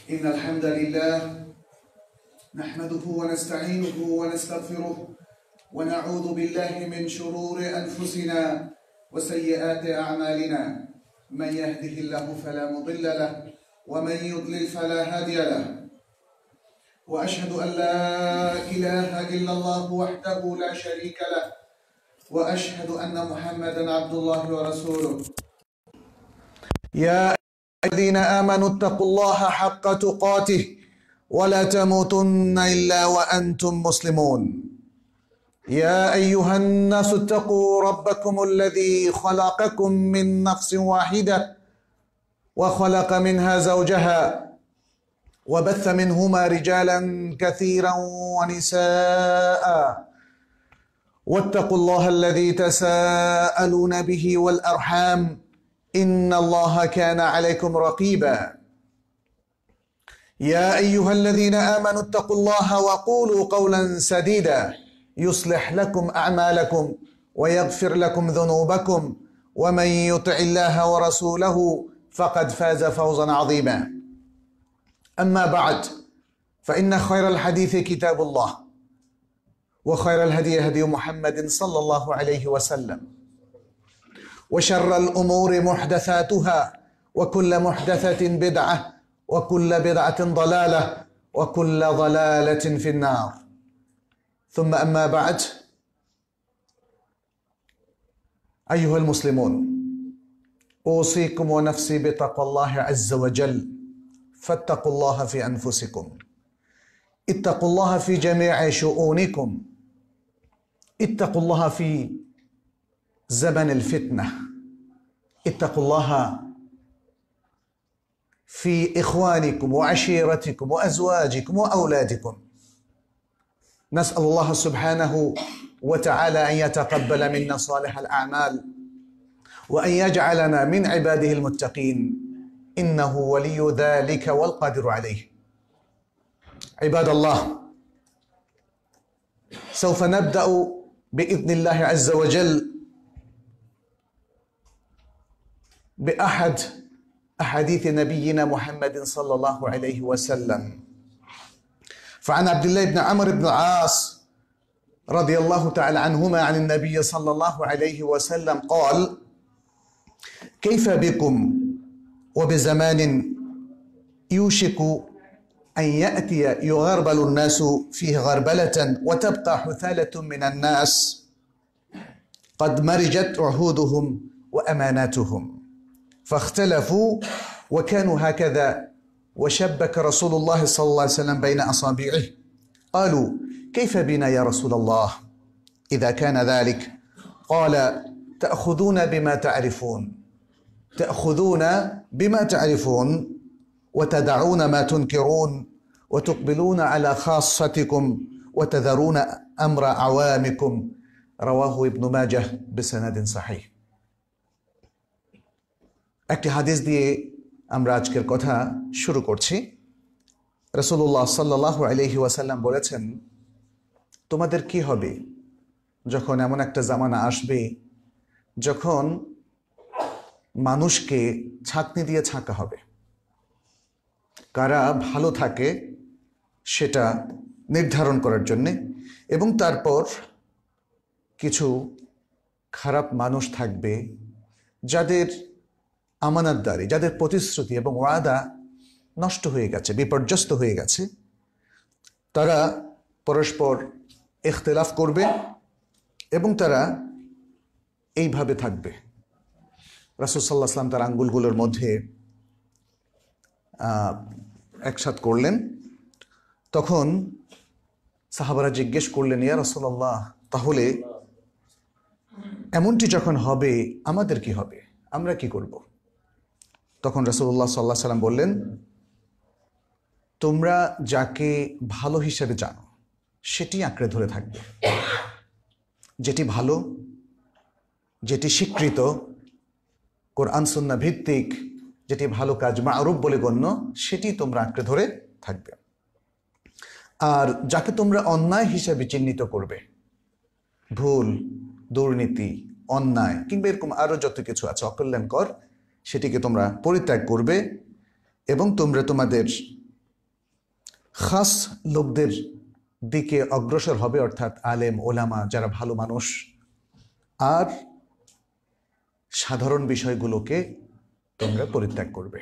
إن الحمد لله نحمده ونستعينه ونستغفره ونعوذ بالله من شرور أنفسنا وسيئات أعمالنا. من يهده الله فلا مضل له ومن يضلل فلا هادي له. وأشهد أن لا إله إلا الله وحده لا شريك له وأشهد أن محمدا عبد الله ورسوله. يا الذين آمنوا اتقوا الله حق تقاته ولا تموتن إلا وأنتم مسلمون. يا أيها الناس اتقوا ربكم الذي خلقكم من نفس واحدة وخلق منها زوجها وبث منهما رجالا كثيرا ونساء واتقوا الله الذي تساءلون به والأرحام إن الله كان عليكم رقيبا. يا أيها الذين آمنوا اتقوا الله وقولوا قولا سديدا يصلح لكم أعمالكم ويغفر لكم ذنوبكم ومن يطع الله ورسوله فقد فاز فوزا عظيما. أما بعد فإن خير الحديث كتاب الله وخير الهدي هدي محمد صلى الله عليه وسلم وشر الأمور محدثاتها وكل محدثة بدعة وكل بدعة ضلالة وكل ضلالة في النار. ثم أما بعد، أيها المسلمون، أوصيكم ونفسي بتقوى الله عز وجل. فاتقوا الله في أنفسكم، اتقوا الله في جميع شؤونكم، اتقوا الله في زمن الفتنة، اتقوا الله في إخوانكم وعشيرتكم وأزواجكم وأولادكم. نسأل الله سبحانه وتعالى أن يتقبل منا صالح الأعمال وأن يجعلنا من عباده المتقين، إنه ولي ذلك والقادر عليه. عباد الله، سوف نبدأ بإذن الله عز وجل بأحد أحاديث نبينا محمد صلى الله عليه وسلم. فعن عبد الله بن عمرو بن العاص رضي الله تعالى عنهما عن النبي صلى الله عليه وسلم قال: كيف بكم وبزمان يوشك أن يأتي يغربل الناس فيه غربلة وتبقى حثالة من الناس قد مرجت عهودهم وأماناتهم فاختلفوا وكانوا هكذا، وشبك رسول الله صلى الله عليه وسلم بين أصابعه. قالوا: كيف بنا يا رسول الله إذا كان ذلك؟ قال: تأخذون بما تعرفون، تأخذون بما تعرفون وتدعون ما تنكرون وتقبلون على خاصتكم وتذرون أمر عوامكم. رواه ابن ماجه بسند صحيح। একটি হাদিস দিয়ে আমরা আজকের কথা শুরু করছি। রাসূলুল্লাহ সাল্লাল্লাহু আলাইহি ওয়াসাল্লাম বলেছেন, তোমাদের কি হবে যখন এমন একটা জামানা আসবে যখন মানুষকে ছাঁকনি দিয়ে ছাঁকা হবে। কারা ভালো থাকে সেটা নির্ধারণ করার জন্যে, এবং তারপর কিছু খারাপ মানুষ থাকবে যাদের আমানতদারি, যাদের প্রতিশ্রুতি এবং ওয়াদা নষ্ট হয়ে গেছে, বিপর্যস্ত হয়ে গেছে। তারা পরস্পর ইখতিলাফ করবে এবং তারা এইভাবে থাকবে। রাসূল সাল্লাল্লাহু আলাইহি ওয়াসাল্লাম তার আঙ্গুলগুলোর মধ্যে একসাথ করলেন। তখন সাহাবারা জিজ্ঞেস করলেন, ইয়া রাসূলুল্লাহ, তাহলে এমনটি যখন হবে আমাদের কি হবে, আমরা কি করব? তখন রাসূলুল্লাহ সাল্লাল্লাহু আলাইহি ওয়াসাল্লাম বললেন, তোমরা যাকে ভালো হিসেবে জানো সেটি আঁকড়ে ধরে থাকবে। যেটি ভালো, যেটি স্বীকৃত, কোরআন সুন্নাহ ভিত্তিক, যেটি ভালো কাজ, মা'রুফ বলে গণ্য, সেটি তোমরা আঁকড়ে ধরে থাকবে। আর যাকে তোমরা অন্যায় হিসেবে চিহ্নিত করবে, ভুল, দুর্নীতি, অন্যায় কিংবা এরকম আরো যত কিছু আছে অকল্যাণকর, সেটিকে তোমরা পরিত্যাগ করবে এবং তোমরা তোমাদের খাস লোকদের দিকে অগ্রসর হবে, অর্থাৎ আলেম ওলামা যারা ভালো মানুষ, আর সাধারণ বিষয়গুলোকে তোমরা পরিত্যাগ করবে।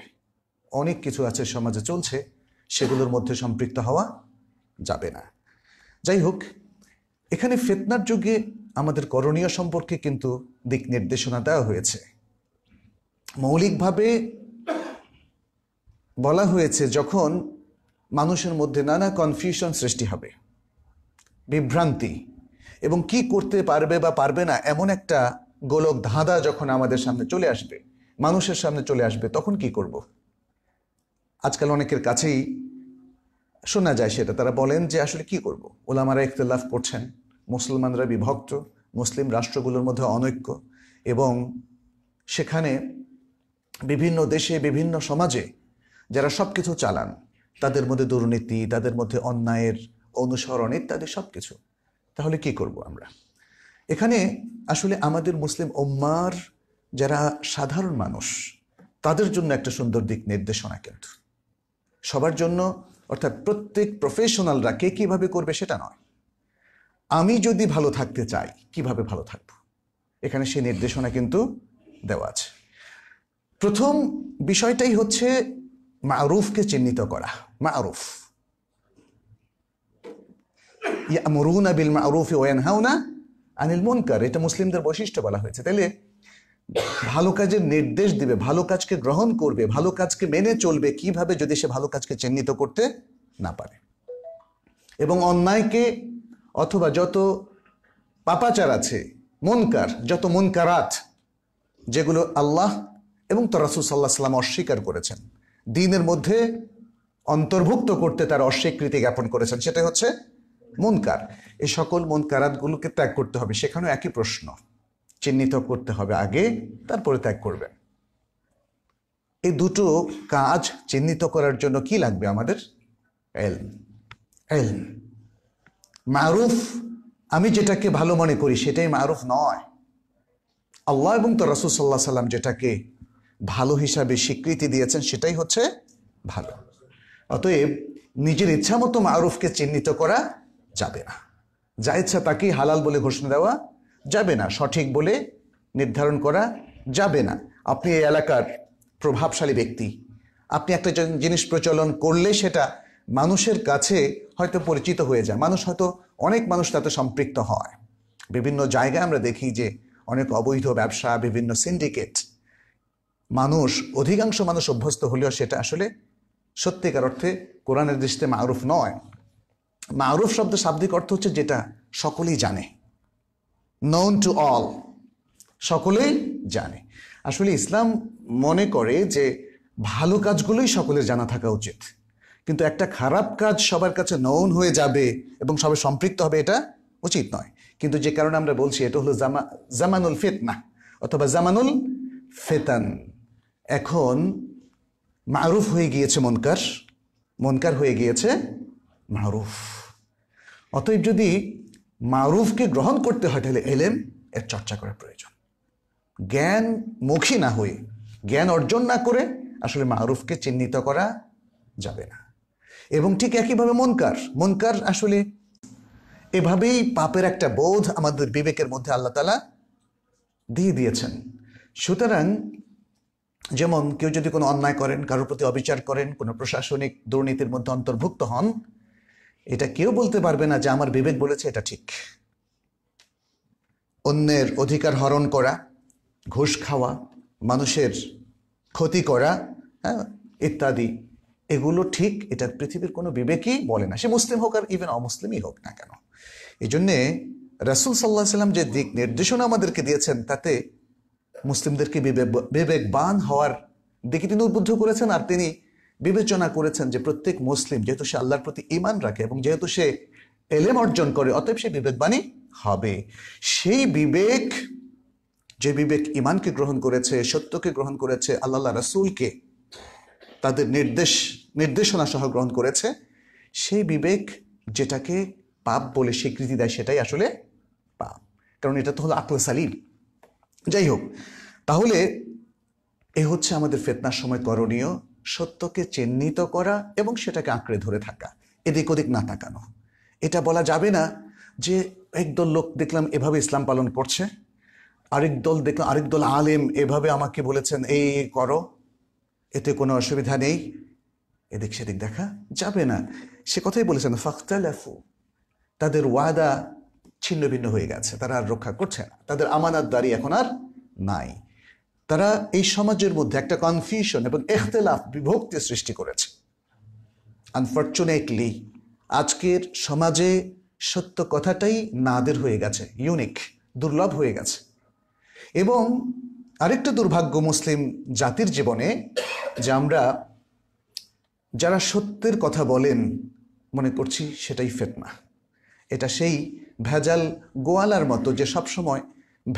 অনেক কিছু আছে সমাজে চলছে, সেগুলোর মধ্যে সম্পৃক্ত হওয়া যাবে না। যাই হোক, এখানে ফিতনার যুগে আমাদের করণীয় সম্পর্কে কিন্তু দিক নির্দেশনা দেওয়া হয়েছে। মৌলিকভাবে বলা হয়েছে, যখন মানুষের মধ্যে নানা কনফিউশন সৃষ্টি হবে, বিভ্রান্তি, এবং কি করতে পারবে বা পারবে না এমন একটা গোলক ধাঁধা যখন আমাদের সামনে চলে আসবে, মানুষের সামনে চলে আসবে, তখন কি করব? আজকাল অনেকের কাছেই শোনা যায় সেটা, তারা বলেন যে আসলে কি করব? ওলামারা ইখতিলাফ করছেন, মুসলমানরা বিভক্ত, মুসলিম রাষ্ট্রগুলোর মধ্যে অনৈক্য, এবং সেখানে বিভিন্ন দেশে বিভিন্ন সমাজে যারা সব কিছু চালান, তাদের মধ্যে দুর্নীতি, তাদের মধ্যে অন্যায়ের অনুসরণ ইত্যাদি সব কিছু। তাহলে কি করব আমরা? এখানে আসলে আমাদের মুসলিম উম্মার যারা সাধারণ মানুষ, তাদের জন্য একটা সুন্দর দিক নির্দেশনা, কিন্তু সবার জন্য, অর্থাৎ প্রত্যেক প্রফেশনালরা কে কিভাবে করবে সেটা নয়। আমি যদি ভালো থাকতে চাই, কিভাবে ভালো থাকব, এখানে সেই নির্দেশনা কিন্তু দেওয়া আছে। প্রথম বিষয়টাই হচ্ছে মারুফকে চিহ্নিত করা। মারুফ, ইয়ামুরুনা বিল মারুফি ওয়া ইয়ানহাউনা আনিল মুনকার, এটা মুসলিমদের বৈশিষ্ট্য বলা হয়েছে। তাহলে ভালো কাজের নির্দেশ দিবে, ভালো কাজকে গ্রহণ করবে, ভালো কাজকে মেনে চলবে কিভাবে, যদি সে ভালো কাজকে চিহ্নিত করতে না পারে। এবং অন্যায়কে, অথবা যত পাপাচার আছে, মুনকার, যত মুনকারাত, যেগুলো আল্লাহ এবং তার রাসূল সাল্লাল্লাহু আলাইহি ওয়াসাল্লাম অস্বীকার করেছেন, দ্বীনের মধ্যে অন্তর্ভুক্ত করতে তার অস্বীকৃতি জ্ঞাপন করেছেন, সেটা হচ্ছে মুনকার। এই সকল মুনকারাতগুলোকে ত্যাগ করতে হবে। সেখানেও একই প্রশ্ন, চিহ্নিত করতে হবে আগে, তারপরে ত্যাগ করবে। এই দুটো কাজ চিহ্নিত করার জন্য কি লাগবে আমাদের? ইলম। ইলম। মারুফ, আমি যেটাকে ভালো মনে করি সেটাই মারুফ নয়। আল্লাহ এবং তার রাসূল সাল্লাল্লাহু আলাইহি ওয়াসাল্লাম যেটাকে ভালো হিসাবে স্বীকৃতি দিয়েছেন সেটাই হচ্ছে ভালো। অতএব নিজের ইচ্ছা মতো মারুফকে চিহ্নিত করা যাবে না, যা ইচ্ছা তাকেই হালাল বলে ঘোষণা দেওয়া যাবে না, সঠিক বলে নির্ধারণ করা যাবে না। আপনি এই এলাকার প্রভাবশালী ব্যক্তি, আপনি একটা জিনিস প্রচলন করলে সেটা মানুষের কাছে হয়তো পরিচিত হয়ে যায়, মানুষ হয়তো, অনেক মানুষ তাতে সম্পৃক্ত হয়। বিভিন্ন জায়গায় আমরা দেখি যে অনেক অবৈধ ব্যবসা, বিভিন্ন সিন্ডিকেট, মানুষ, অধিকাংশ মানুষ অভ্যস্ত হলেও সেটা আসলে সত্যিকার অর্থে কোরআনের দৃষ্টিতে মারুফ নয়। মারুফ শব্দের শাব্দিক অর্থ হচ্ছে যেটা সকলেই জানে, known to all, সকলেই জানে। আসলে ইসলাম মনে করে যে ভালো কাজগুলোই সকলের জানা থাকা উচিত, কিন্তু একটা খারাপ কাজ সবার কাছে known হয়ে যাবে এবং সবাই সম্পৃক্ত হবে, এটা উচিত নয়। কিন্তু যে কারণে আমরা বলছি, এটা হলো জামানুল ফিতনা অথবা জামানুল ফিতান। এখন মারুফ হয়ে গিয়েছে মুনকার, মুনকার হয়ে গিয়েছে মারুফ। অতএব যদি মারুফকে গ্রহণ করতে হয়, তাহলে ইলম এর চর্চা করা প্রয়োজন। জ্ঞান মুখী না হয়ে, জ্ঞান অর্জন না করে আসলে মারুফকে চিহ্নিত করা যাবে না। এবং ঠিক একইভাবে মুনকার, মুনকার আসলে এভাবেই পাপের একটা বোধ আমাদের বিবেকের মধ্যে আল্লাহ তাআলা দিয়ে দিয়েছেন। সুতরাং যেমন কেউ যদি কোনো অন্যায় করেন, কারোর প্রতি অবিচার করেন, কোনো প্রশাসনিক দুর্নীতির মধ্যে অন্তর্ভুক্ত হন, এটা কেউ বলতে পারবে না যে আমার বিবেক বলেছে এটা ঠিক। অন্যের অধিকার হরণ করা, ঘুষ খাওয়া, মানুষের ক্ষতি করা, ইত্যাদি, এগুলো ঠিক, এটা পৃথিবীর কোনো বিবেকই বলে না, সে মুসলিম হোক আর ইভেন অমুসলিমই হোক না কেন। এই জন্যে রাসূল সাল্লাল্লাহু আলাইহি ওয়াসাল্লাম যে দিক নির্দেশনা আমাদেরকে দিয়েছেন, তাতে মুসলিমদেরকে বিবেকবান হওয়ার দিকে তিনি উদ্বুদ্ধ করেছেন। আর তিনি বিবেচনা করেছেন যে প্রত্যেক মুসলিম যেহেতু সে আল্লাহর প্রতি ঈমান রাখে এবং যেহেতু সে ইলম অর্জন করে, অতএব সে বিবেকবানই হবে। সেই বিবেক, যে বিবেক ঈমানকে গ্রহণ করেছে, সত্যকে গ্রহণ করেছে, আল্লাহ রাসূলকে তাদের নির্দেশনা সহ গ্রহণ করেছে, সেই বিবেক যেটাকে পাপ বলে স্বীকৃতি দেয়, সেটাই আসলে পাপ, কারণ এটা তো হলো আকল সালিম। যাই হোক, তাহলে এ হচ্ছে আমাদের ফিতনার সময় করণীয়, সত্যকে চিহ্নিত করা এবং সেটাকে আঁকড়ে ধরে থাকা। এদিক ওদিক না তাকানো। এটা বলা যাবে না যে একদল লোক দেখলাম এভাবে ইসলাম পালন করছে, আরেক দল দেখলাম, আরেক দল আলেম এভাবে আমাকে বলেছেন এই করো, এতে কোনো অসুবিধা নেই, এদিক সেদিক দেখা যাবে না। সে কথাই বলেছেন ফাখতালাফু, তাদের ওয়াদা ছিন্ন ভিন্ন হয়ে গেছে, তারা আর রক্ষা করছে না, তাদের আমানতদারি এখন আর নাই। তারা এই সমাজের মধ্যে একটা কনফিউশন এবং ইখতিলাফ, বিভক্তি সৃষ্টি করেছে। আনফর্চুনেটলি আজকের সমাজে সত্য কথাটাই নাদের হয়ে গেছে, ইউনিক, দুর্লভ হয়ে গেছে। এবং আরেকটা দুর্ভাগ্য মুসলিম জাতির জীবনে, যে আমরা যারা সত্যের কথা বলেন মনে করছি সেটাই ফিতনা। এটা সেই ভেজাল গোয়ালার মতো যে সবসময়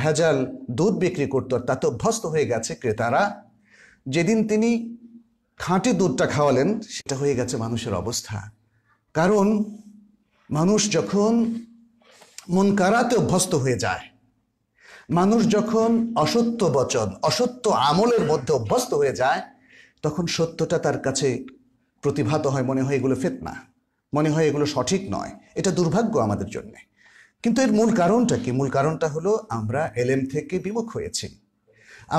ভেজাল দুধ বিক্রি করতো, আর তাতে অভ্যস্ত হয়ে গেছে ক্রেতারা। যেদিন তিনি খাঁটি দুধটা খাওয়ালেন সেটা হয়ে গেছে মানুষের অবস্থা। কারণ মানুষ যখন মুনকারাতে অভ্যস্ত হয়ে যায়, মানুষ যখন অসত্য বচন, অসত্য আমলের মধ্যে অভ্যস্ত হয়ে যায়, তখন সত্যটা তার কাছে প্রতিভাত হয়, মনে হয় এগুলো ফিতনা, মনে হয় এগুলো সঠিক নয়। এটা দুর্ভাগ্য আমাদের জন্যে। কিন্তু এর মূল কারণটা কি? মূল কারণটা হলো আমরা এলেম থেকে বিমুখ হয়েছি।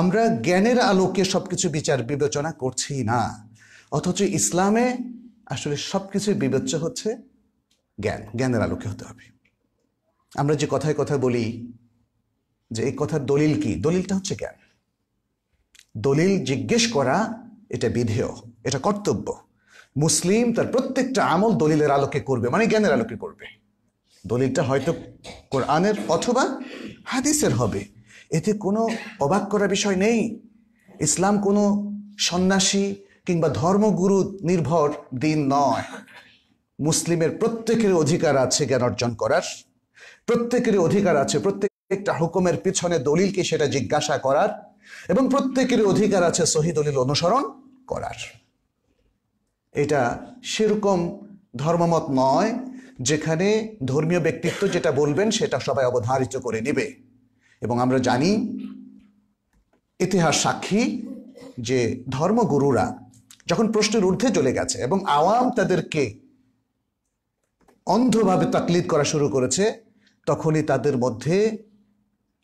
আমরা জ্ঞানের আলোকে সবকিছু বিচার বিবেচনা করছি না, অথচ ইসলামে আসলে সবকিছু বিবেচ্য হচ্ছে জ্ঞানের আলোকে হতে হবে। আমরা যে কথায় কথা বলি যে এই কথার দলিল কি, দলিলটা হচ্ছে জ্ঞান। দলিল জিজ্ঞেস করা এটা বিধেয়, এটা কর্তব্য। মুসলিম তার প্রত্যেকটা আমল দলিলের আলোকে করবে, মানে জ্ঞানের আলোকে করবে। দলিলটা হয়তো কোরআনের অথবা হাদিসের হবে, এতে কোনো অবাক করার বিষয় নেই। ইসলাম কোনো সন্ন্যাসী কিংবা ধর্মগুরু নির্ভর দিন নয়। মুসলিমের প্রত্যেকের অধিকার আছে জ্ঞান অর্জন করার, প্রত্যেকেরই অধিকার আছে প্রত্যেকটা হুকুমের পিছনে দলিল কি সেটা জিজ্ঞাসা করার, এবং প্রত্যেকেরই অধিকার আছে সহি দলিল অনুসরণ করার। এটা সেরকম ধর্মমত নয় যেখানে ধর্মীয় ব্যক্তিত্ব যেটা বলবেন সেটা সবাই অবধারিত করে নেবে। এবং আমরা জানি, ইতিহাস সাক্ষী, যে ধর্মগুরুরা যখন প্রশ্নের ঊর্ধ্বে চলে গেছে এবং আওয়াম তাদেরকে অন্ধভাবে তাকলিদ করা শুরু করেছে, তখনই তাদের মধ্যে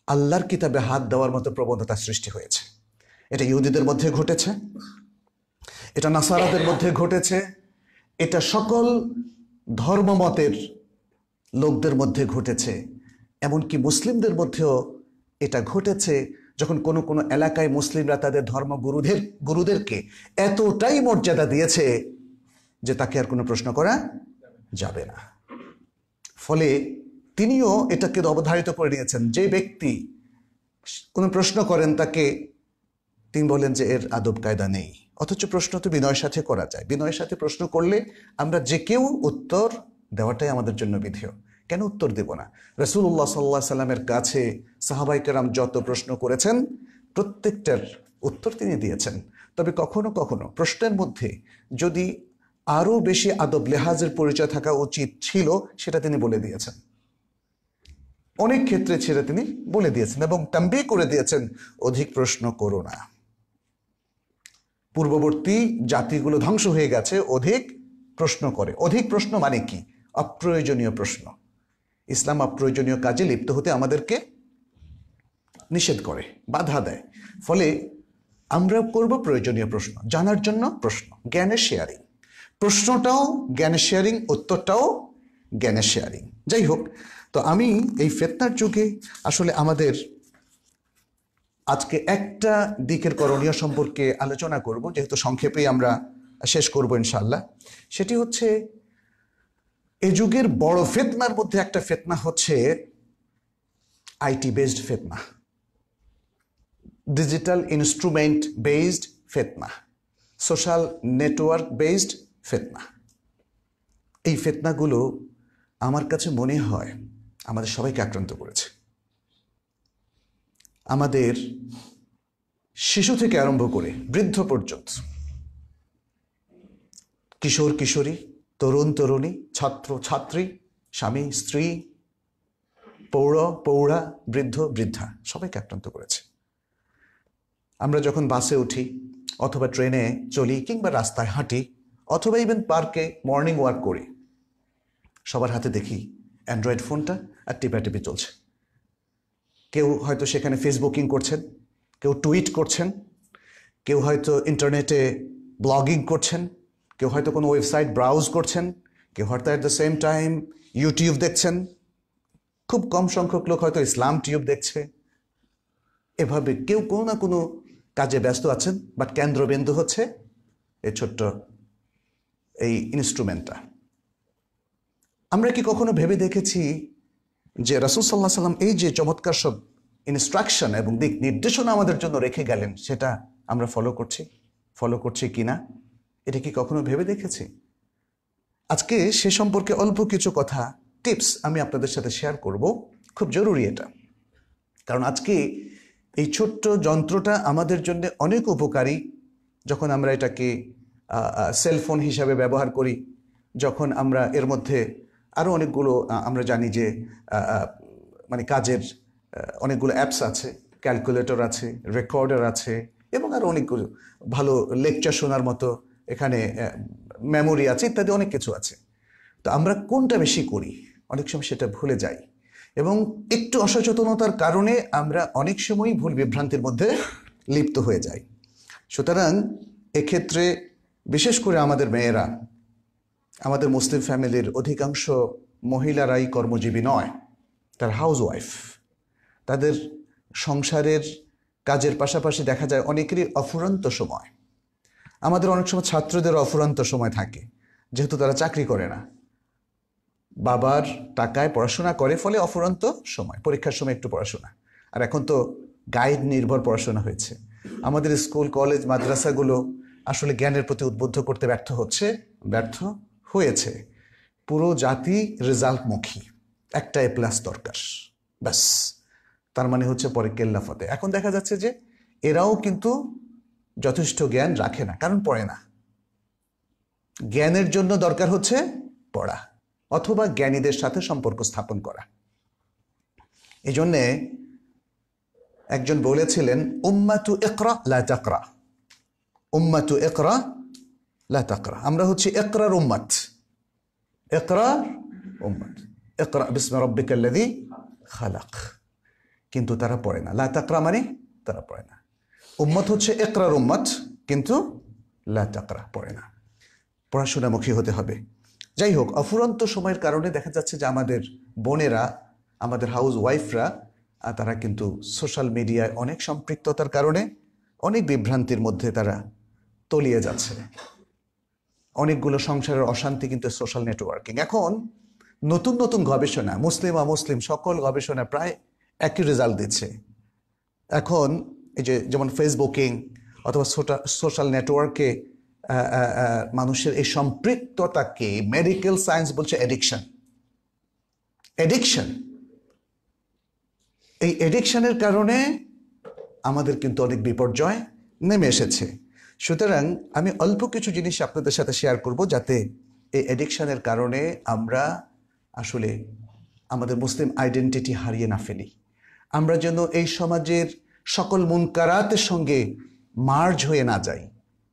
আল্লাহর কিতাবে হাত দেওয়ার মতো প্রবণতা সৃষ্টি হয়েছে। এটা ইহুদিদের মধ্যে ঘটেছে, এটা নাসারাদের মধ্যে ঘটেছে, এটা সকল ধর্মমতের লোকদের মধ্যে ঘটেছে। এমনকি মুসলিমদের মধ্যেও এটা ঘটেছে, যখন কোনো কোনো এলাকায় মুসলিমরা তাদের গুরুদেরকে এতটাই মর্যাদা দিয়েছে যে তাকে আর কোনো প্রশ্ন করা যাবে না। ফলে তিনিও এটাকে অবধারিত করে নিয়েছেন। যে ব্যক্তি কোনো প্রশ্ন করেন তাকে তিনি বলেন যে এর আদব কায়দা নেই। অথচ প্রশ্ন তো বিনয়ের সাথে করা যায়। বিনয়ের সাথে প্রশ্ন করলে আমরা যে কেউ উত্তর দেওয়াটাই আমাদের জন্য বিধেয়। কেন উত্তর দেব না? রাসূলুল্লাহ সাল্লাল্লাহু আলাইহি সাল্লামের কাছে সাহাবায়ে কেরাম যত প্রশ্ন করেছেন প্রত্যেকটার উত্তর তিনি দিয়েছেন। তবে কখনো কখনো প্রশ্নের মধ্যে যদি আরও বেশি আদব লেহাজের পরিচয় থাকা উচিত ছিল সেটা তিনি বলে দিয়েছেন। অনেক ক্ষেত্রে সেটা তিনি বলে দিয়েছেন এবং তাম্বিহ করে দিয়েছেন, অধিক প্রশ্ন করো না। পূর্ববর্তী জাতিগুলো ধ্বংস হয়ে গেছে অধিক প্রশ্ন করে। অধিক প্রশ্ন মানে কি? অপ্রয়োজনীয় প্রশ্ন। ইসলাম অপ্রয়োজনীয় কাজে লিপ্ত হতে আমাদেরকে নিষেধ করে, বাধা দেয়। ফলে আমরা করব প্রয়োজনীয় প্রশ্ন, জানার জন্য প্রশ্ন, জ্ঞানের শেয়ারিং। প্রশ্নটাও জ্ঞানের শেয়ারিং, উত্তরটাও জ্ঞানের শেয়ারিং। যাই হোক, তো আমি এই ফিতনার যুগে আসলে আমাদের আজকে একটা দিকের করণীয় সম্পর্কে আলোচনা করব, যেহেতু সংক্ষেপেই আমরা শেষ করব ইনশাআল্লাহ। সেটি হচ্ছে, এ যুগের বড় ফিতনার মধ্যে একটা ফিতনা হচ্ছে আইটি বেসড ফিতনা, ডিজিটাল ইনস্ট্রুমেন্ট বেসড ফিতনা, সোশ্যাল নেটওয়ার্ক বেসড ফিতনা। এই ফিতনাগুলো আমার কাছে মনে হয় আমাদের সবাইকে আক্রান্ত করেছে। আমাদের শিশু থেকে আরম্ভ করে বৃদ্ধ পর্যন্ত, কিশোর কিশোরী, তরুণ তরুণী, ছাত্র ছাত্রী, স্বামী স্ত্রী, পৌঢ়া, বৃদ্ধ বৃদ্ধা, সবাইকে আক্রান্ত করেছে। আমরা যখন বাসে উঠি অথবা ট্রেনে চলি কিংবা রাস্তায় হাঁটি অথবা ইভেন পার্কে মর্নিং ওয়াক করি, সবার হাতে দেখি অ্যান্ড্রয়েড ফোনটা আর টিপাটিপি চলছে। কেউ হয়তো সেখানে ফেসবুকিং করছেন, কেউ টুইট করছেন, কেউ হয়তো ইন্টারনেটে ব্লগিং করছেন, কেউ হয়তো কোনো ওয়েবসাইট ব্রাউজ করছেন, কেউ হয়তো at the same time YouTube দেখছেন, খুব কম সংখ্যক লোক হয়তো ইসলাম টিউব দেখছে। এভাবে কেউ কোনো না কোনো কাজে ব্যস্ত আছেন, বাট কেন্দ্রবিন্দু হচ্ছে এই ছোট্ট এই ইনস্ট্রুমেন্টটা। আমরা কি কখনো ভেবে দেখেছি যে রাসূল সাল্লাল্লাহু আলাইহি সাল্লাম এই যে চমৎকার সব ইনস্ট্রাকশন এবং দিক নির্দেশনা আমাদের জন্য রেখে গেলেন, সেটা আমরা ফলো করছি কিনা, এটা কি কখনো ভেবে দেখেছি? আজকে সে সম্পর্কে অল্প কিছু কথা, টিপস আমি আপনাদের সাথে শেয়ার করব। খুব জরুরি এটা, কারণ আজকে এই ছোট্ট যন্ত্রটা আমাদের জন্য অনেক উপকারী। যখন আমরা এটাকে সেলফোন হিসাবে ব্যবহার করি, যখন আমরা এর মধ্যে আরও অনেকগুলো আমরা জানি যে মানে কাজের অনেকগুলো অ্যাপস আছে, ক্যালকুলেটর আছে, রেকর্ডার আছে, এবং আরও অনেকগুলো ভালো লেকচার শোনার মতো এখানে মেমোরি আছে, ইত্যাদি অনেক কিছু আছে। তো আমরা কোনটা বেশি করি অনেক সময় সেটা ভুলে যাই, এবং একটু অসচেতনতার কারণে আমরা অনেক সময়ই ভুল বিভ্রান্তির মধ্যে লিপ্ত হয়ে যাই। সুতরাং এক্ষেত্রে বিশেষ করে আমাদের মেয়েরা, আমাদের মুসলিম ফ্যামিলির অধিকাংশ মহিলারাই কর্মজীবী নয়, তার হাউস ওয়াইফ। তাদের সংসারের কাজের পাশাপাশি দেখা যায় অনেকেরই অফুরন্ত সময়। আমাদের অনেক সময় ছাত্রদের অফুরন্ত সময় থাকে, যেহেতু তারা চাকরি করে না, বাবার টাকায় পড়াশোনা করে, ফলে অফুরন্ত সময়, পরীক্ষার সময় একটু পড়াশোনা। আর এখন তো গাইড নির্ভর পড়াশোনা হয়েছে। আমাদের স্কুল কলেজ মাদ্রাসাগুলো আসলে জ্ঞানের প্রতি উদ্বুদ্ধ করতে ব্যর্থ হয়েছে। পুরো জাতি রেজাল্টমুখী, একটা A+ দরকার, ব্যাস। তার মানে হচ্ছে পরে কেল্লা ফতে। এখন দেখা যাচ্ছে যে এরাও কিন্তু যথেষ্ট জ্ঞান রাখে না, কারণ পড়ে না। জ্ঞানের জন্য দরকার হচ্ছে পড়া অথবা জ্ঞানীদের সাথে সম্পর্ক স্থাপন করা। এই জন্যে একজন বলেছিলেন, উম্মাতু ইকরা লা তাকরা, উম্মাতু ইকরা লা তাকরা। আমরা হচ্ছে ইকরার উম্মাত, ইকরার উম্মাত, ইকরা বিসমি রাব্বিকাল্লাযী খালাক। কিন্তু তারা পড়ে না। লা তাকরা মানে তারা পড়ে না। উম্মত হচ্ছে ইকরার উম্মাত, কিন্তু লা তাকরা, পড়ে না। পড়াশোনামুখী হতে হবে। যাই হোক, অফুরন্ত সময়ের কারণে দেখা যাচ্ছে যে আমাদের বোনেরা, আমাদের হাউস ওয়াইফরা, তারা কিন্তু সোশ্যাল মিডিয়ায় অনেক সম্পৃক্ততার কারণে অনেক বিভ্রান্তির মধ্যে তারা তলিয়ে যাচ্ছে। অনেকগুলো সংসারের অশান্তি কিন্তু সোশ্যাল নেটওয়ার্কিং। এখন নতুন নতুন গবেষণা, মুসলিম অমুসলিম সকল গবেষণা প্রায় একই রেজাল্ট দিচ্ছে। এখন এই যেমন ফেসবুকিং অথবা সোশ্যাল নেটওয়ার্কে মানুষের এই সম্পৃক্ততাকে মেডিকেল সায়েন্স বলছে অ্যাডিকশন। এই অ্যাডিকশনের কারণে আমাদের কিন্তু অনেক বিপর্যয় নেমে এসেছে। সুতরাং আমি অল্প কিছু জিনিস আপনাদের সাথে শেয়ার করব, যাতে এই অ্যাডিকশনের কারণে আমরা আসলে আমাদের মুসলিম আইডেন্টিটি হারিয়ে না ফেলি। আমরা যেন এই সমাজের সকল মুনকারাতের সঙ্গে মার্জ হয়ে না যাই,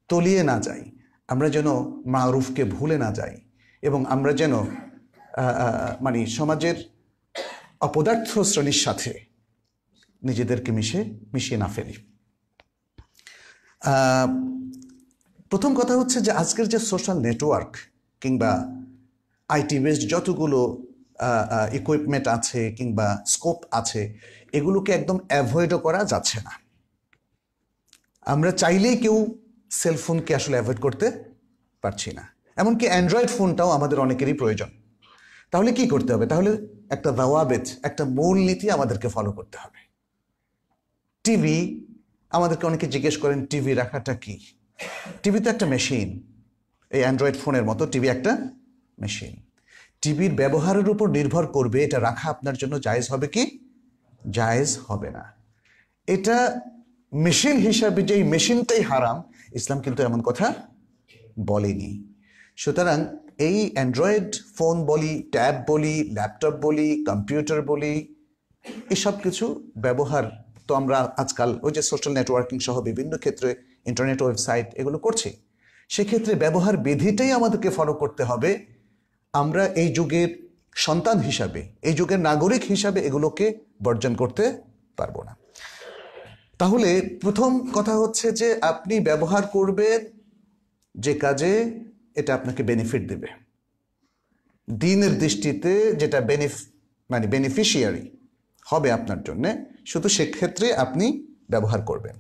তলিয়ে না যাই। আমরা যেন মারুফকে ভুলে না যাই, এবং আমরা যেন মানে সমাজের অপদার্থ শ্রেণীর সাথে নিজেদেরকে মিশিয়ে না ফেলি। প্রথম কথা হচ্ছে যে আজকের যে সোশ্যাল নেটওয়ার্ক কিংবা আইটি বেসড যতগুলো ইকুইপমেন্ট আছে কিংবা স্কোপ আছে, এগুলোকে একদম অ্যাভয়েডও করা যাচ্ছে না। আমরা চাইলেই কেউ সেলফোনকে আসলে অ্যাভয়েড করতে পারছি না। এমনকি অ্যান্ড্রয়েড ফোনটাও আমাদের অনেকেরই প্রয়োজন। তাহলে কি করতে হবে? তাহলে একটা দাওয়াবেত, একটা মূলনীতি আমাদেরকে ফলো করতে হবে। টিভি, আমাদেরকে অনেকে জিজ্ঞেস করেন টিভি রাখাটা কি? টিভি তো একটা মেশিন। এই অ্যান্ড্রয়েড ফোনের মতো টিভি একটা মেশিন। টিভির ব্যবহারের উপর নির্ভর করবে এটা রাখা আপনার জন্য জায়েজ হবে কি জায়েজ হবে না। এটা মেশিন হিসাবে, যেই মেশিনটাই হারাম, ইসলাম কিন্তু এমন কথা বলেনি। সুতরাং এই অ্যান্ড্রয়েড ফোন বলি, ট্যাব বলি, ল্যাপটপ বলি, কম্পিউটার বলি, এসব কিছু ব্যবহার তো আমরা আজকাল ওই যে সোশ্যাল নেটওয়ার্কিং সহ বিভিন্ন ক্ষেত্রে ইন্টারনেট ওয়েবসাইট এগুলো করছি। সেক্ষেত্রে ব্যবহার বিধিটাই আমাদেরকে ফলো করতে হবে। আমরা এই যুগের সন্তান হিসাবে, এই যুগের নাগরিক হিসাবে এগুলোকে বর্জন করতে পারবো না। তাহলে প্রথম কথা হচ্ছে যে আপনি ব্যবহার করবেন যে কাজে এটা আপনাকে বেনিফিট দেবে, দ্বীনের দৃষ্টিতে যেটা বেনিফিশিয়ারি হবে আপনার জন্য, শুধু সেক্ষেত্রে আপনি ব্যবহার করবেন।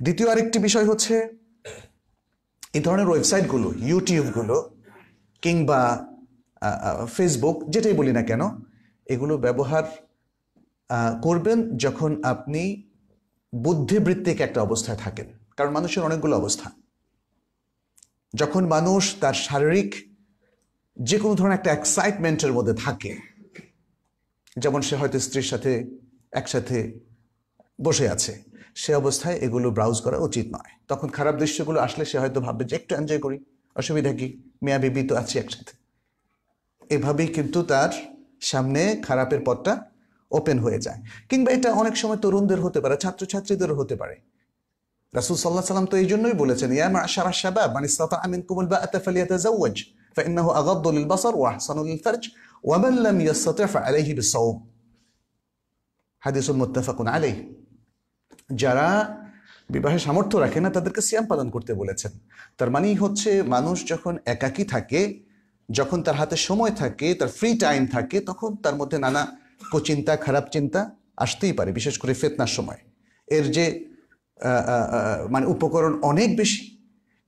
দ্বিতীয় আরেকটি বিষয় হচ্ছে এই ধরনের ওয়েবসাইটগুলো, ইউটিউবগুলো কিংবা ফেসবুক, যেটাই বলি না কেন, এগুলো ব্যবহার করবেন যখন আপনি বুদ্ধিবৃত্তিক একটা অবস্থায় থাকেন। কারণ মানুষের অনেকগুলো অবস্থা। যখন মানুষ তার শারীরিক যে কোনো ধরনের একটা এক্সাইটমেন্টের মধ্যে থাকে, যেমন সে হয়তো স্ত্রীর সাথে একসাথে বসে আছে, সে অবস্থায় এগুলো ব্রাউজ করা উচিত নয়। তখন খারাপ দৃশ্যগুলো আসলে সে হয়তো ভাববে যে একটু এনজয় করি, অসুবিধা কি, মিয়া বিবি তো আছি একসাথে। এভাবেই কিন্তু তার সামনে খারাপের পথটা ওপেন হয়ে যায়। কিংবা এটা অনেক সময় তরুণদের হতে পারে, ছাত্রছাত্রীদেরও হতে পারে। রাসূল সাল্লাল্লাহু আলাইহি ওয়াসাল্লাম তো এই জন্যই বলেছেন, ইয়া মা'শারা শাবাব মান ইসতাতা'a মিনকুমুল বা'ata ফালিয়াতাযাওয়াজ ফাইন্নাহু আগাদ্দু লিলবাসার ওয়া আহসানু লিলফারজ ওয়া মান লাম ইয়াসতাতি' ফা'আলাইহি বিস-সাওম। হাদিসুন মুত্তাফাকুন আলাইহি। যারা বিবাহের সামর্থ্য রাখে না তাদেরকে সিয়াম পালন করতে বলেছেন। তার মানেই হচ্ছে মানুষ যখন একাকী থাকে, যখন তার হাতে সময় থাকে, তার ফ্রি টাইম থাকে, তখন তার মধ্যে নানা কুচিন্তা, খারাপ চিন্তা আসতেই পারে, বিশেষ করে ফিতনার সময়। এর যে উপকরণ অনেক বেশি।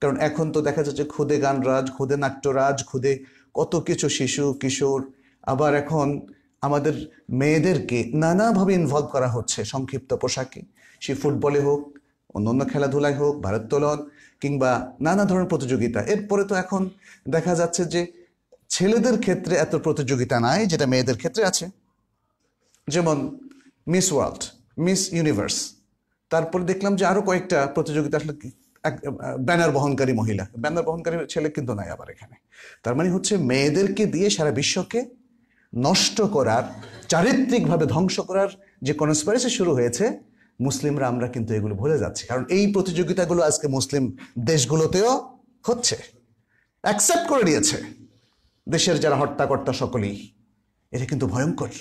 কারণ এখন তো দেখা যাচ্ছে খুদে গানরাজ, খুদে নাট্যরাজ, খুদে কত কিছু, শিশু কিশোর, আবার এখন আমাদের মেয়েদেরকে নানাভাবে ইনভলভ করা হচ্ছে সংক্ষিপ্ত পোশাকে, সে ফুটবলে হোক, অন্যান্য খেলাধুলায় হোক, ভারোত্তোলন কিংবা নানা ধরনের প্রতিযোগিতা। এরপরে তো এখন দেখা যাচ্ছে যে ছেলেদের ক্ষেত্রে এত প্রতিযোগিতা নাই যেটা মেয়েদের ক্ষেত্রে আছে। যেমন মিস ওয়ার্ল্ড, মিস ইউনিভার্স, তারপরে দেখলাম যে আরো কয়েকটা প্রতিযোগিতা আসলে ব্যানার বহনকারী মহিলা, ব্যানার বহনকারী ছেলে কিন্তু নাই আবার এখানে। তার মানে হচ্ছে মেয়েদেরকে দিয়ে সারা বিশ্বকে নষ্ট করার, চারিত্রিকভাবে ধ্বংস করার যে কনস্পিরেসি শুরু হয়েছে, মুসলিমরা আমরা কিন্তু এগুলো ভুলে যাচ্ছি। কারণ এই প্রতিযোগিতাগুলো আজকে মুসলিম দেশগুলোতেও হচ্ছে, অ্যাকসেপ্ট করে নিয়েছে দেশের যারা হত্যাকর্তা সকলেই। এটা কিন্তু ভয়ঙ্কর।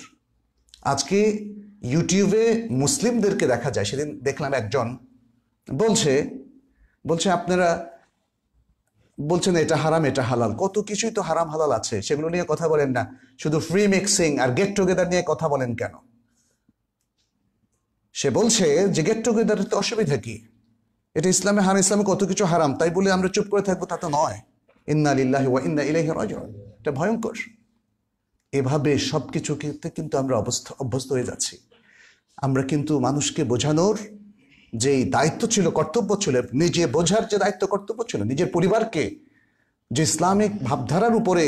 আজকে ইউটিউবে মুসলিমদেরকে দেখা যায়, সেদিন দেখলাম একজন বলছে আপনারা বলছেন এটা হারাম এটা হালাল, কত কিছুই তো হারাম হালাল আছে, সেগুলো নিয়ে কথা বলেন না, শুধু ফ্রি মিক্সিং আর গেট টুগেদার নিয়ে কথা বলেন কেন? সে বলছে যে গেট টুগেদারের তো অসুবিধা কি, এটা ইসলামে হারাম, ইসলামে কত কিছু হারাম, তাই বলে আমরা চুপ করে থাকবো তা তো নয়। ইন্না লিল্লাহি ওয়া ইন্না ইলাইহি রাজিউন, এটা ভয়ঙ্কর। এভাবে সবকিছু কিন্তু আমরা অভ্যস্ত হয়ে যাচ্ছি। আমরা কিন্তু মানুষকে বোঝানোর যে দায়িত্ব ছিল, কর্তব্য ছিল, নিজে বোঝার যে দায়িত্ব কর্তব্য ছিল, নিজের পরিবারকে যে ইসলামিক ভাবধারার উপরে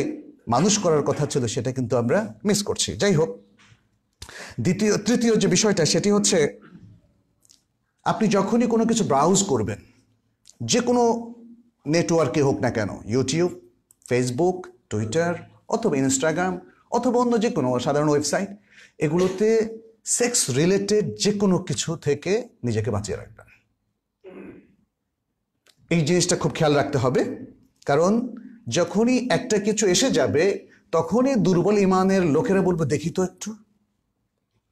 মানুষ করার কথা ছিল, সেটা কিন্তু আমরা মিস করছি। যাই হোক, তৃতীয় যে বিষয়টা সেটি হচ্ছে, আপনি যখনই কোনো কিছু ব্রাউজ করবেন, যে কোনো নেটওয়ার্কে হোক না কেন, ইউটিউব, ফেসবুক, টুইটার অথবা ইনস্টাগ্রাম অথবা অন্য যে কোনো সাধারণ ওয়েবসাইট, এগুলোতে সেক্স রিলেটেড যে কোনো কিছু থেকে নিজেকে বাঁচিয়ে রাখবেন। এই জিনিসটা খুব খেয়াল রাখতে হবে। কারণ যখনই একটা কিছু এসে যাবে, তখনই দুর্বল ইমানের লোকেরা বলবে দেখি তো একটু,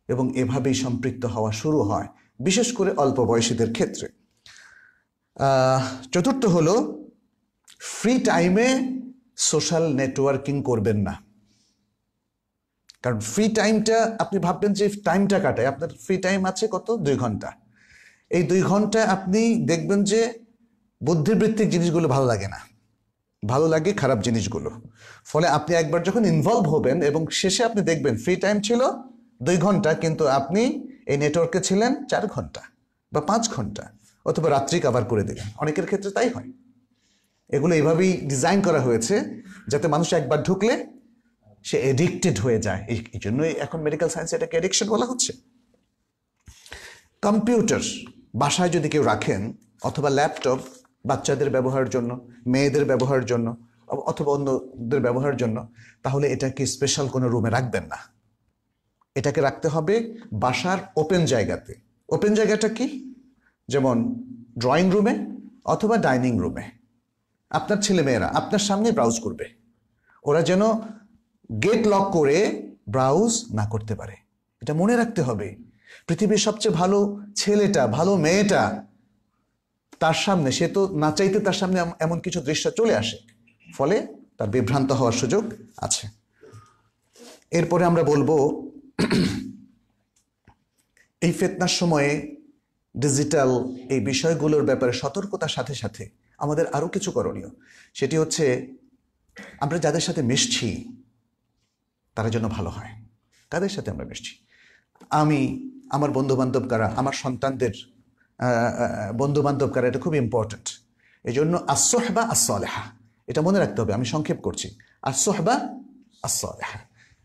এবং এভাবেই সম্পৃক্ত হওয়া শুরু হয়, বিশেষ করে অল্প বয়সীদের ক্ষেত্রে। চতুর্থ হলো, ফ্রি টাইমে সোশ্যাল নেটওয়ার্কিং করবেন না। কারণ ফ্রি টাইমটা, আপনি ভাববেন যে টাইমটা কাটায়, আপনার ফ্রি টাইম আছে কত, 2 ঘন্টা। এই 2 ঘন্টা আপনি দেখবেন যে বুদ্ধিবৃত্তিক জিনিসগুলো ভালো লাগে না, ভালো লাগে খারাপ জিনিসগুলো। ফলে আপনি একবার যখন ইনভলভ হবেন এবং শেষে আপনি দেখবেন ফ্রি টাইম ছিল 2 ঘন্টা, কিন্তু আপনি এই নেটওয়ার্কে ছিলেন 4 ঘন্টা বা 5 ঘন্টা, অথবা রাত্রি কভার করে দিলেন। অনেকের ক্ষেত্রে তাই হয়। এগুলো এইভাবেই ডিজাইন করা হয়েছে যাতে মানুষ একবার ঢুকলে সে এডিক্টেড হয়ে যায়। এই জন্যই এখন মেডিকেল সায়েন্স এটাকে এডিকশন বলা হচ্ছে। কম্পিউটার বাসায় যদি কেউ রাখেন, অথবা ল্যাপটপ বাচ্চাদের ব্যবহারের জন্য, মেয়েদের ব্যবহারের জন্য, অথবা অন্যদের ব্যবহারের জন্য, তাহলে এটাকে স্পেশাল কোনো রুমে রাখবেন না। এটাকে রাখতে হবে বাসার ওপেন জায়গাতে। ওপেন জায়গাটা কি? যেমন ড্রয়িং রুমে অথবা ডাইনিং রুমে। আপনার ছেলেমেয়েরা আপনার সামনে ব্রাউজ করবে, ওরা যেন গেট লক করে ব্রাউজ না করতে পারে। এটা মনে রাখতে হবে। পৃথিবীর সবচেয়ে ভালো ছেলেটা, ভালো মেয়েটা, তার সামনে, সে তো না চাইতে তার সামনে এমন কিছু দৃশ্য চলে আসে, ফলে তার বিভ্রান্ত হওয়ার সুযোগ আছে। এরপরে আমরা বলবো, এই ফিতনার সময়ে ডিজিটাল এই বিষয়গুলোর ব্যাপারে সতর্কতার সাথে সাথে আমাদের আরো কিছু করণীয়। সেটি হচ্ছে, আমরা যাদের সাথে মিশছি তারা যেন ভালো হয়। কাদের সাথে আমরা মিশছি? আমি, আমার বন্ধুবান্ধব কারা, আমার সন্তানদের বন্ধুবান্ধব কারা, এটা খুব ইম্পর্টেন্ট। এই জন্য আস-সুহবা আস-সালেহা, এটা মনে রাখতে হবে। আমি সংক্ষেপ করছি, আস-সুহবা আস-সালেহা,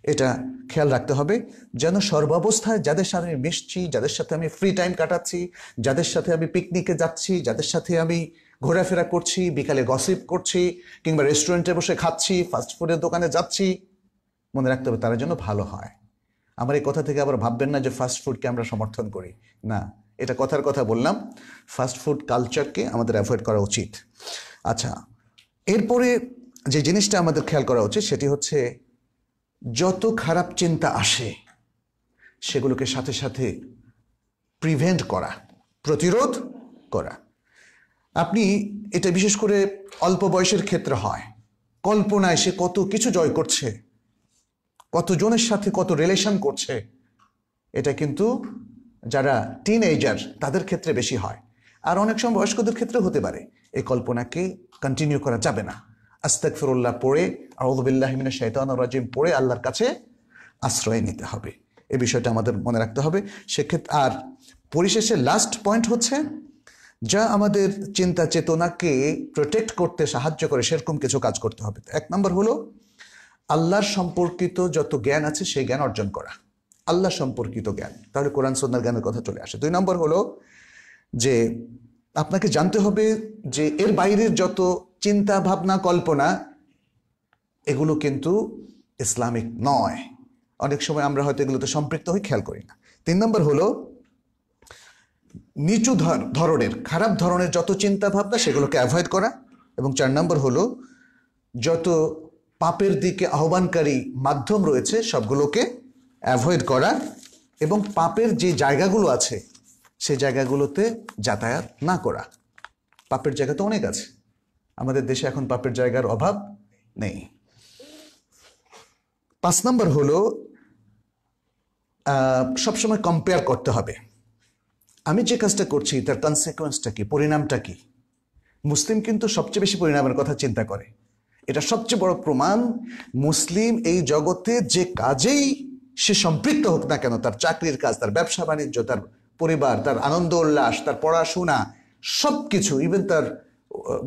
এটা খেয়াল রাখতে হবে যেন সর্বাবস্থায় যাদের সাথে আমি মিশছি, যাদের সাথে আমি ফ্রি টাইম কাটাচ্ছি, যাদের সাথে আমি পিকনিকে যাচ্ছি, যাদের সাথে আমি ঘোরাফেরা করছি, বিকালে গসিপ করছি, কিংবা রেস্টুরেন্টে বসে খাচ্ছি, ফাস্ট ফুডের দোকানে যাচ্ছি, মনে রাখতে হবে তারা যেন ভালো হয়। আমার এই কথা থেকে আবার ভাববেন না যে ফাস্ট ফুডকে আমরা সমর্থন করি, না, এটা কথার কথা বললাম। ফাস্ট ফুড কালচারকে আমাদের অ্যাভয়েড করা উচিত। আচ্ছা, এরপরে যে জিনিসটা আমাদের খেয়াল করা উচিত সেটি হচ্ছে, যত খারাপ চিন্তা আসে সেগুলোকে সাথে সাথে প্রিভেন্ট করা, প্রতিরোধ করা। আপনি এটা বিশেষ করে অল্প বয়সের ক্ষেত্রে হয়, কল্পনায় সে কত কিছু জয় করছে, কতজনের সাথে কত রিলেশন করছে, এটা কিন্তু যারা টিনএজার তাদের ক্ষেত্রে বেশি হয়। আর অনেক সময় বয়স্কদের ক্ষেত্রে হতে পারে। এই কল্পনাকে কন্টিনিউ করা যাবে না। আস্তাগফিরুল্লাহ পড়ে, আউযু বিল্লাহি মিনাশ শাইতানির রাজিম পড়ে আল্লাহর কাছে আশ্রয় নিতে হবে। এই বিষয়টা আমাদের মনে রাখতে হবে সেক্ষেত্রে। আর পরিশেষে লাস্ট পয়েন্ট হচ্ছে, যা আমাদের চিন্তা চেতনাকে প্রোটেক্ট করতে সাহায্য করে সেরকম কিছু কাজ করতে হবে। এক নম্বর হলো, আল্লাহর সম্পর্কিত যত জ্ঞান আছে সেই জ্ঞান অর্জন করা, আল্লাহ সম্পর্কিত জ্ঞান, তাহলে কোরআন সুন্নাহর জ্ঞানের কথা চলে আসে। 2 নম্বর হলো যে আপনাকে জানতে হবে যে এর বাইরের যত চিন্তা ভাবনা কল্পনা এগুলো কিন্তু ইসলামিক নয়। অনেক সময় আমরা হয়তো এগুলোতে সম্পৃক্ত হয়ে খেয়াল করি না। 3 নম্বর হলো, নিচু ধরনের খারাপ ধরনের যত চিন্তা ভাবনা সেগুলোকে অ্যাভয়েড করা। এবং 4 নম্বর হলো, যত পাপের দিকে আহ্বানকারী মাধ্যম রয়েছে সবগুলোকে অ্যাভয়েড করা, এবং পাপের যে জায়গাগুলো আছে সেই জায়গাগুলোতে যাতায়াত না করা। পাপের জায়গা তো অনেক আছে, আমাদের দেশে এখন পাপের জায়গার অভাব নেই। 5 নম্বর হলো, সবসময় কম্পেয়ার করতে হবে, আমি যে কাজটা করছি তার কনসিকুয়েন্সটা কি, পরিণামটা কি। মুসলিম কিন্তু সবচেয়ে বেশি পরিণামের কথা চিন্তা করে। এটা সবচেয়ে বড় প্রমাণ, মুসলিম এই জগতে যে কাজেই সে সম্পৃক্ত হোক না কেন, তার চাকরির কাজ, তার ব্যবসা বাণিজ্য, তার পরিবার, তার আনন্দ উল্লাস, তার পড়াশোনা, সবকিছু, ইভেন তার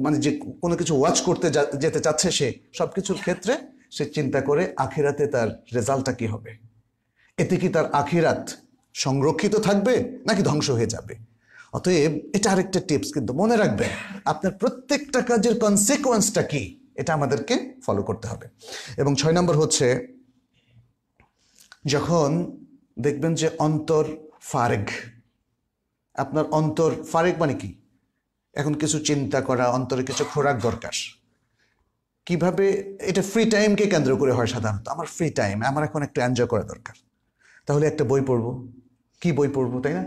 মানে যে কোনো কিছু ওয়াচ করতে যেতে চাচ্ছে, সে সবকিছুর ক্ষেত্রে সে চিন্তা করে আখিরাতে তার রেজাল্টটা কি হবে, এতে কি তার আখিরাত সংরক্ষিত থাকবে নাকি ধ্বংস হয়ে যাবে। অতএব এটা আরেকটা টিপস, কিন্তু মনে রাখবেন আপনার প্রত্যেকটা কাজের কনসিকুয়েন্সটা কি, এটা আমাদেরকে ফলো করতে হবে। এবং 6 নম্বর হচ্ছে, যখন দেখবেন যে অন্তর ফারেগ, আপনার অন্তর ফারেগ মানে কি, এখন কিছু চিন্তা করা, অন্তরে কিছু খোরাক দরকার। কিভাবে এটা ফ্রি টাইমকে কেন্দ্র করে হয় সাধারণত। আমার ফ্রি টাইম, আমার এখন একটু এনজয় করা দরকার, তাহলে একটা বই পড়বো। কি বই পড়বো, তাই না?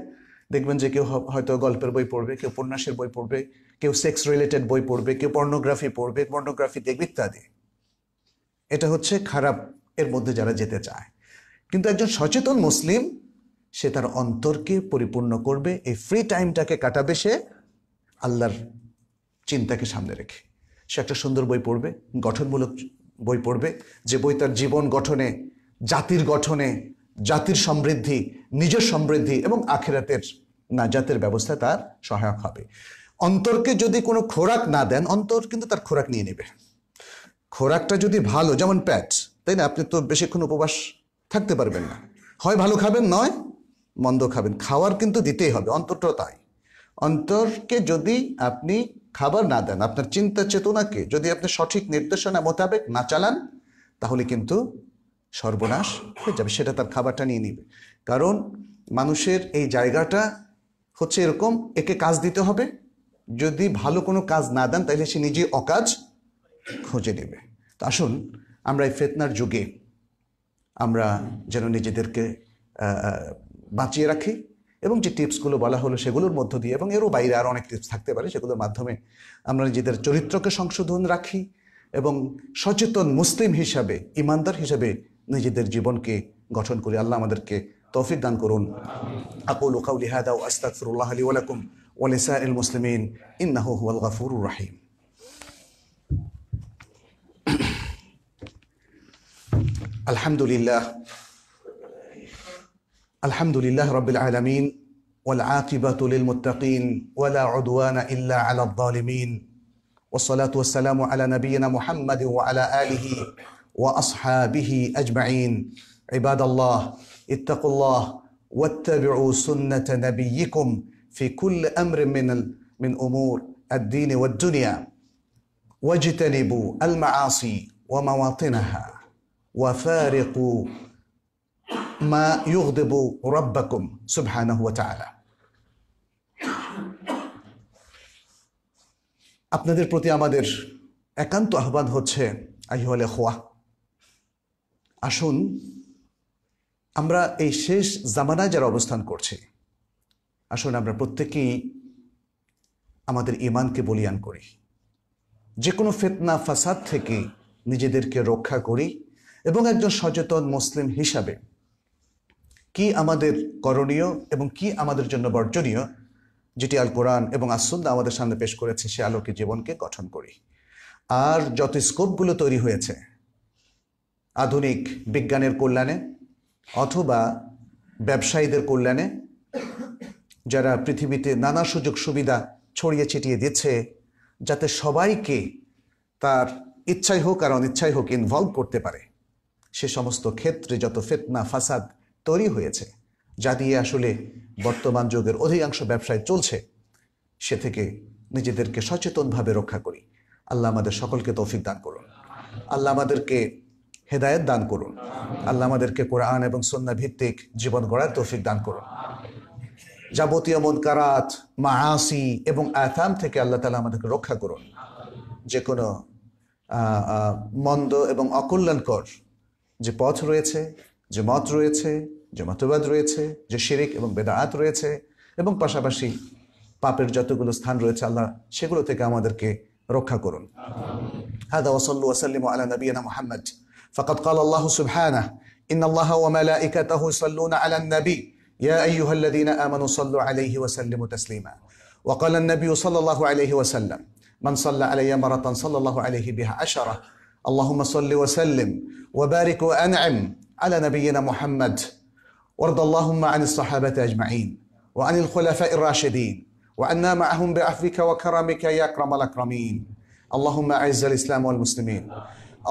দেখবেন যে কেউ হয়তো গল্পের বই পড়বে, কেউ উপন্যাসের বই পড়বে, কেউ সেক্স রিলেটেড বই পড়বে, কেউ পর্নোগ্রাফি পড়বে, পর্নোগ্রাফি দেখবে ইত্যাদি। এটা হচ্ছে খারাপ এর মধ্যে যারা যেতে চায়। কিন্তু একজন সচেতন মুসলিম সে তার অন্তরকে পরিপূর্ণ করবে, এই ফ্রি টাইমটাকে কাটাবে সে আল্লাহর চিন্তাকে সামনে রেখে। সে একটা সুন্দর বই পড়বে, গঠনমূলক বই পড়বে, যে বই তার জীবন গঠনে, জাতির গঠনে, জাতির সমৃদ্ধি, নিজের সমৃদ্ধি এবং আখিরাতের নাজাতের ব্যবস্থা তার সহায়ক হবে। অন্তরকে যদি কোনো খোরাক না দেন, অন্তর কিন্তু তার খোরাক নিয়ে নেবে। খোরাকটা যদি ভালো, যেমন পেট, তাই না, আপনি তো বেশিক্ষণ উপবাস থাকতে পারবেন না, হয় ভালো খাবেন নয় মন্দ খাবেন, খাওয়ার কিন্তু দিতেই হবে। অন্তরটাও তাই। অন্তরকে যদি আপনি খাবার না দেন, আপনার চিন্তা চেতনাকে যদি আপনি সঠিক নির্দেশনা মোতাবেক না চালান, তাহলে কিন্তু সর্বনাশ হয়ে যাবে, সেটা তার খাবারটা নিয়ে নিবে। কারণ মানুষের এই জায়গাটা হচ্ছে এরকম, একে কাজ দিতে হবে, যদি ভালো কোনো কাজ না দেন তাহলে সে নিজে অকাজ খুঁজে নেবে। তো আসুন আমরা এই ফিতনার যুগে আমরা যেন নিজেদেরকে বাঁচিয়ে রাখি, এবং যে টিপসগুলো বলা হলো সেগুলোর মধ্য দিয়ে, এবং এরও বাইরে আরও অনেক টিপস থাকতে পারে, সেগুলোর মাধ্যমে আমরা নিজেদের চরিত্রকে সংশোধন রাখি এবং সচেতন মুসলিম হিসাবে, ইমানদার হিসাবে নিজেদের জীবনকে গঠন করি। আল্লাহ আমাদেরকে তৌফিক দান করুন। আকুলু কাউলি হাদা ওয়া আস্তাগফিরুল্লাহ লি ওয়া লাকুম ওয়া লিসাইরিল মুসলিমিন ইন্নাহু হুয়াল গফুরুর রহিম। আলহামদুলিল্লাহ রাব্বিল আলামিন ওয়াল আকিবাতু লিল মুত্তাকিন ওয়া লা উদওয়ানা ইল্লা আলাল যালিমিন ওয়াসসালাতু ওয়াসসালামু আলা নাবিয়িনা মুহাম্মাদিন ওয়া আলা আলিহি ওয়া আসহাবিহি আজমাইন। ইবাদাল্লাহ ইত্তাকুল্লাহ ওয়াত্তাবিউ সুন্নাতা নাবিয়্যিকুম ফি কুল্লি আমরিন মিন উমুর আদ-দীন ওয়াদ-দুনিয়া ওয়াজতানিবু আল-মাআসি ওয়া মাওয়াতিনহা ওয়া ফারিকু মা ইউগদিবু রাব্বাকুম সুবহানাহু ওয়া তাআলা। আপনাদের প্রতি আমাদের একান্ত আহ্বান হচ্ছে, আইয়ুহাল ইখওয়া, আসুন আমরা এই শেষ জামানায় যারা অবস্থান করছি, আসুন আমরা প্রত্যেকেই আমাদের ঈমানকে বলিয়ান করি, যে কোনো ফিতনা ফাসাদ থেকে নিজেদেরকে রক্ষা করি, এবং একজন সচেতন মুসলিম হিসাবে কি আমাদের করণীয় এবং কি আমাদের জন্য বর্জনীয়, যেটি আল কোরআন এবং আস-সুন্নাহ আমাদের সামনে পেশ করেছে, সে আলোকে জীবনকে গঠন করি। আর যত স্কোপগুলো তৈরি হয়েছে আধুনিক বিজ্ঞানের কল্যাণে অথবা ব্যবসায়ীদের কল্যাণে, যারা পৃথিবীতে নানা সুযোগ সুবিধা ছড়িয়ে ছিটিয়ে দিচ্ছে যাতে সবাইকে তার ইচ্ছাই হোক আর অনিচ্ছাই হোক ইনভলভ করতে পারে, সে সমস্ত ক্ষেত্রে যত ফিতনা ফাসাদ তৈরি হয়েছে, যা দিয়ে আসলে বর্তমান যুগের অধিকাংশ ব্যবসায় চলছে, সে থেকে নিজেদেরকে সচেতনভাবে রক্ষা করি। আল্লাহ আমাদের সকলকে তৌফিক দান করুন। আল্লাহ আমাদেরকে হেদায়েত দান করুন। আল্লাহ আমাদেরকে কোরআন এবং সুন্নাহ ভিত্তিক জীবন গড়ার তৌফিক দান করুন। যাবতীয় মুনকারাত, মাআসি এবং আথাম থেকে আল্লাহ তাআলা আমাদেরকে রক্ষা করুন। যে কোনো মন্দ এবং অকল্যাণকর যে পথ রয়েছে, যে মত রয়েছে, যে মতবাদ রয়েছে, যে শিরিক এবং বেদাআত রয়েছে, এবং পাশাপাশি পাপের যতগুলো স্থান রয়েছে, আল্লাহ সেগুলো থেকে আমাদেরকে রক্ষা করুন। হাদা ওয়া সাল্লু ওয়া সাল্লিমু আলা নাবিয়িনা মুহাম্মদ। ফাকাদ ক্বালা আল্লাহু সুবহানাহু ইন্নাল্লাহা ওয়া মালাইকাতাহু ইউসাল্লুনা আলান নবী ইয়া আইয়ুহাল্লাযীনা আমানু সাল্লু আলাইহি ওয়া সাল্লিমু তাসলিমা। ওয়া ক্বালা আন-নবী সাল্লাল্লাহু আলাইহি ওয়া সাল্লাম মান সাল্লা আলাইয়া মারাতান সাল্লাল্লাহু আলাইহি বিহা আশারা। আল্লাহুম্মা সাল্লি ওয়া সাল্লিম ওয়া বারিক ওয়া আন'im على نبينا محمد. وارض اللهم عن الصحابة أجمعين وعن الخلفاء الراشدين وعنا معهم بعفوك وكرمك يا أكرم الأكرمين. اللهم أعز الإسلام والمسلمين،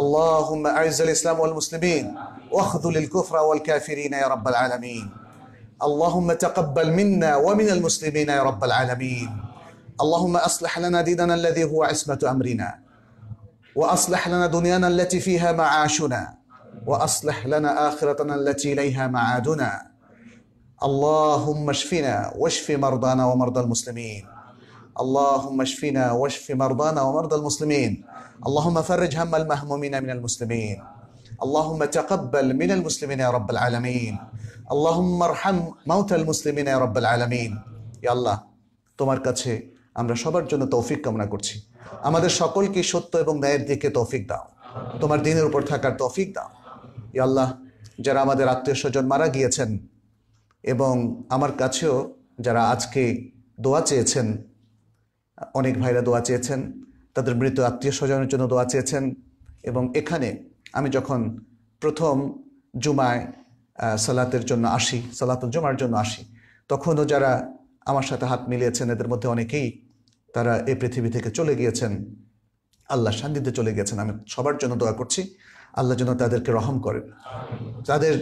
اللهم أعز الإسلام والمسلمين واخذل الكفر والكافرين يا رب العالمين. اللهم تقبل منا ومن المسلمين يا رب العالمين. اللهم أصلح لنا ديننا الذي هو عصمة أمرنا، وأصلح لنا دنيانا التي فيها معاشنا، وأصلح لنا آخرتنا التي إليها معادنا. اللهم اشفنا واشف مرضانا ومرضى المسلمين. اللهم اشفنا واشف مرضانا ومرضى المسلمين. اللهم فرج هم المهمومين من المسلمين. اللهم تقبل من المسلمين يا رب العالمين. اللهم ارحم موتى المسلمين يا رب العالمين. يا الله তোমার কাছে আমরা সবার জন্য তৌফিক কামনা করছি। আমাদের সকলকে সত্য এবং ন্যায়ের দিকে তৌফিক দাও, তোমার দ্বীনের উপর থাকার তৌফিক দাও। ইয়া আল্লাহ, যারা আমাদের আত্মীয় স্বজন মারা গিয়েছেন এবং আমার কাছেও যারা আজকে দোয়া চেয়েছেন, অনেক ভাইরা দোয়া চেয়েছেন, তাদের মৃত আত্মীয় স্বজনের জন্য দোয়া চেয়েছেন। এবং এখানে আমি যখন প্রথম জুমায় সালাতের জন্য আসি, সালাতুল জুমার জন্য আসি, তখনও যারা আমার সাথে হাত মিলিয়েছেন, এদের মধ্যে অনেকেই তারা এই পৃথিবী থেকে চলে গিয়েছেন, আল্লাহ সান্নিধ্যে চলে গিয়েছেন। আমি সবার জন্য দোয়া করছি, আল্লাহ যেন তাদেরকে রহম করেন। তাদের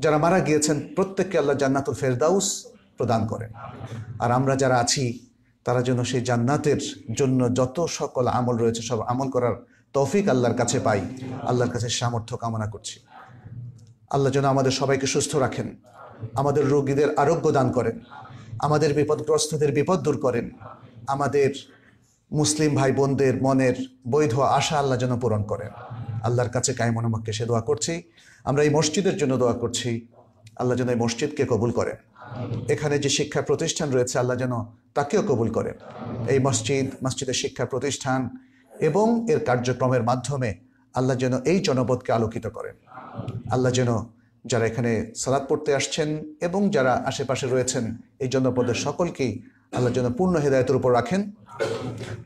যারা মারা গিয়েছেন প্রত্যেককে আল্লাহ জান্নাতুল ফেরদাউস প্রদান করেন। আর আমরা যারা আছি তারা যেন সেই জান্নাতের জন্য যত সকল আমল রয়েছে সব আমল করার তৌফিক আল্লাহর কাছে পাই। আল্লাহর কাছে সামর্থ্য কামনা করছি। আল্লাহ যেন আমাদের সবাইকে সুস্থ রাখেন, আমাদের রোগীদের আরোগ্য দান করেন, আমাদের বিপদগ্রস্তদের বিপদ দূর করেন, আমাদের মুসলিম ভাই বোনদের মনের বৈধ আশা আল্লাহ যেন পূরণ করেন। আল্লাহর কাছে কায়েমুন মাক্কেশে দোয়া করছি। আমরা এই মসজিদের জন্য দোয়া করছি, আল্লাহ যেন এই মসজিদকে কবুল করেন। এখানে যে শিক্ষা প্রতিষ্ঠান রয়েছে আল্লাহ যেন তাকেও কবুল করেন। এই মসজিদের শিক্ষা প্রতিষ্ঠান এবং এর কার্যক্রমের মাধ্যমে আল্লাহ যেন এই জনপদকে আলোকিত করেন। আল্লাহ যেন যারা এখানে সালাত পড়তে আসছেন এবং যারা আশেপাশে রয়েছেন এই জনপদের সকলকেই আল্লাহ যেন পূর্ণ হেদায়েতের উপর রাখেন,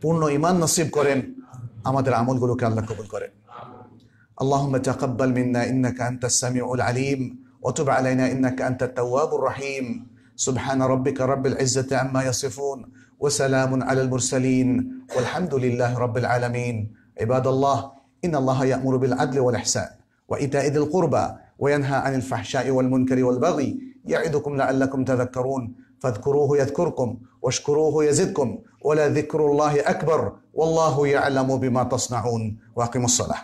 পূর্ণ ঈমান নসিব করেন, আমাদের আমলগুলোকে আল্লাহ কবুল করেন। اللهم تقبل منا إنك أنت السميع العليم وتب علينا إنك أنت التواب الرحيم. سبحان ربك رب العزة عما يصفون وسلام على المرسلين والحمد لله رب العالمين. عباد الله، إن الله يأمر بالعدل والإحسان وإيتاء ذي القربى وينهى عن الفحشاء والمنكر والبغي يعظكم لعلكم تذكرون. فاذكروه يذكركم واشكروه يزدكم ولذكر الله أكبر والله يعلم بما تصنعون. وأقيموا الصلاة.